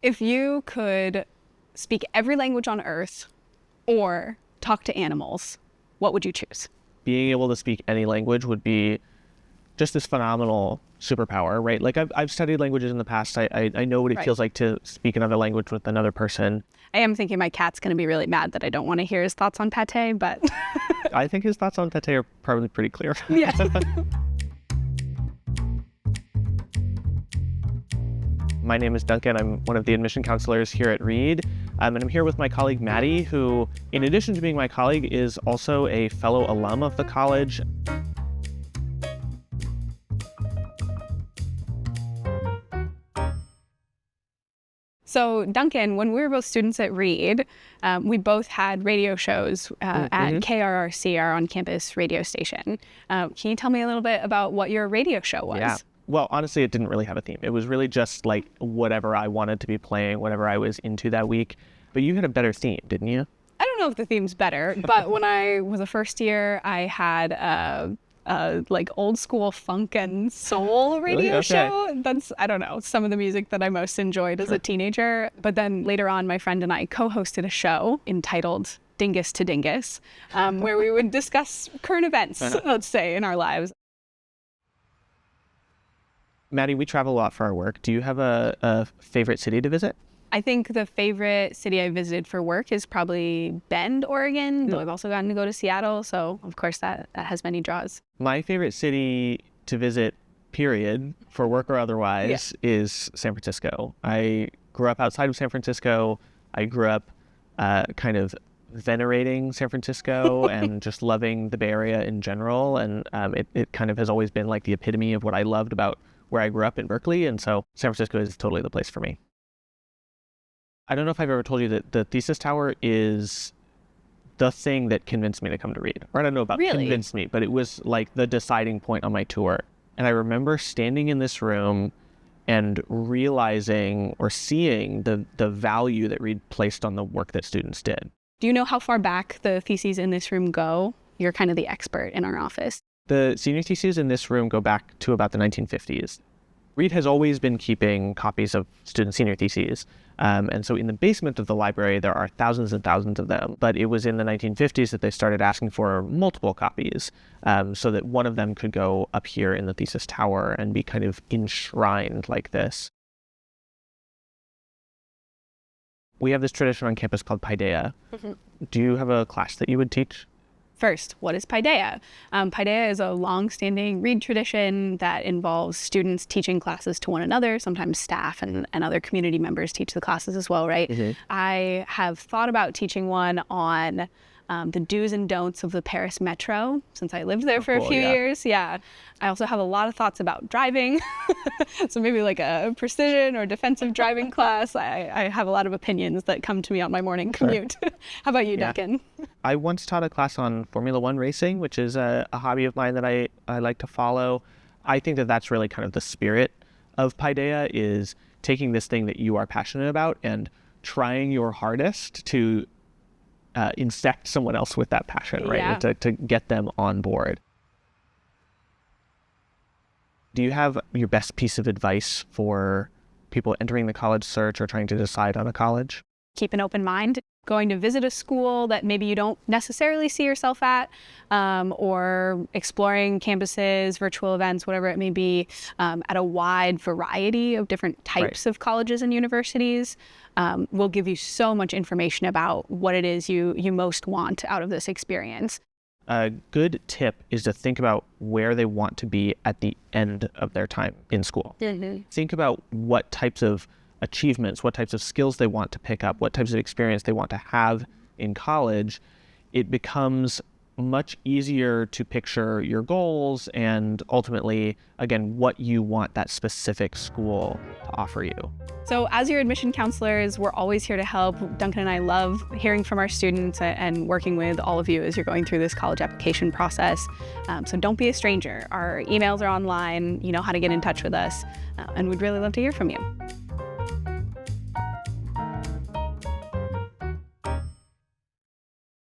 If you could speak every language on Earth or talk to animals, what would you choose? Being able to speak any language would be just this phenomenal superpower, right? Like I've studied languages in the past. I know what it feels like to speak another language with another person. I am thinking my cat's going to be really mad that I don't want to hear his thoughts on pate, but... I think his thoughts on pate are probably pretty clear. Yeah. My name is Duncan. I'm one of the admission counselors here at Reed. And I'm here with my colleague, Maddie, who, in addition to being my colleague, is also a fellow alum of the college. So, Duncan, when we were both students at Reed, we both had radio shows at KRRC, our on-campus radio station. Can you tell me a little bit about what your radio show was? Yeah. Well, honestly, it didn't really have a theme. It was really just like whatever I wanted to be playing, whatever I was into that week. But you had a better theme, didn't you? I don't know if the theme's better, but when I was a first year, I had like old school funk and soul radio show. That's, I don't know, some of the music that I most enjoyed as a teenager. But then later on, my friend and I co-hosted a show entitled Dingus to Dingus, where we would discuss current events, let's say, in our lives. Maddie, we travel a lot for our work. Do you have a favorite city to visit? I think the favorite city I visited for work is probably Bend, Oregon, though I've also gotten to go to Seattle, so of course that has many draws. My favorite city to visit, period, for work or otherwise, is San Francisco. I grew up outside of San Francisco. I grew up kind of venerating San Francisco and just loving the Bay Area in general, and it kind of has always been like the epitome of what I loved about where I grew up in Berkeley, and so San Francisco is totally the place for me. I don't know if I've ever told you that the Thesis Tower is the thing that convinced me to come to Reed. Or I don't know about convinced me, but it was like the deciding point on my tour. And I remember standing in this room and realizing or seeing the value that Reed placed on the work that students did. Do you know how far back the theses in this room go? You're kind of the expert in our office. The senior theses in this room go back to about the 1950s. Reed has always been keeping copies of student senior theses. And so in the basement of the library, there are thousands and thousands of them. But it was in the 1950s that they started asking for multiple copies so that one of them could go up here in the Thesis Tower and be kind of enshrined like this. We have this tradition on campus called Pidea. Do you have a class that you would teach? First, what is Pidea? Pidea is a long-standing Reed tradition that involves students teaching classes to one another. Sometimes staff and other community members teach the classes as well, right? I have thought about teaching one on the do's and don'ts of the Paris Metro, since I lived there for a few years. Yeah. I also have a lot of thoughts about driving. So maybe like a precision or defensive driving class. I have a lot of opinions that come to me on my morning commute. How about you, Duncan? I once taught a class on Formula One racing, which is a hobby of mine that I like to follow. I think that that's really kind of the spirit of Pidea, is taking this thing that you are passionate about and trying your hardest to infect someone else with that passion, right? To get them on board. Do you have your best piece of advice for people entering the college search or trying to decide on a college? Keep an open mind. Going to visit a school that maybe you don't necessarily see yourself at, or exploring campuses, virtual events, whatever it may be, at a wide variety of different types of colleges and universities will give you so much information about what it is you most want out of this experience. A good tip is to think about where they want to be at the end of their time in school. Think about what types of achievements, what types of skills they want to pick up, what types of experience they want to have in college. It becomes much easier to picture your goals and ultimately, again, what you want that specific school to offer you. So as your admission counselors, we're always here to help. Duncan and I love hearing from our students and working with all of you as you're going through this college application process. So don't be a stranger. Our emails are online. You know how to get in touch with us. And we'd really love to hear from you.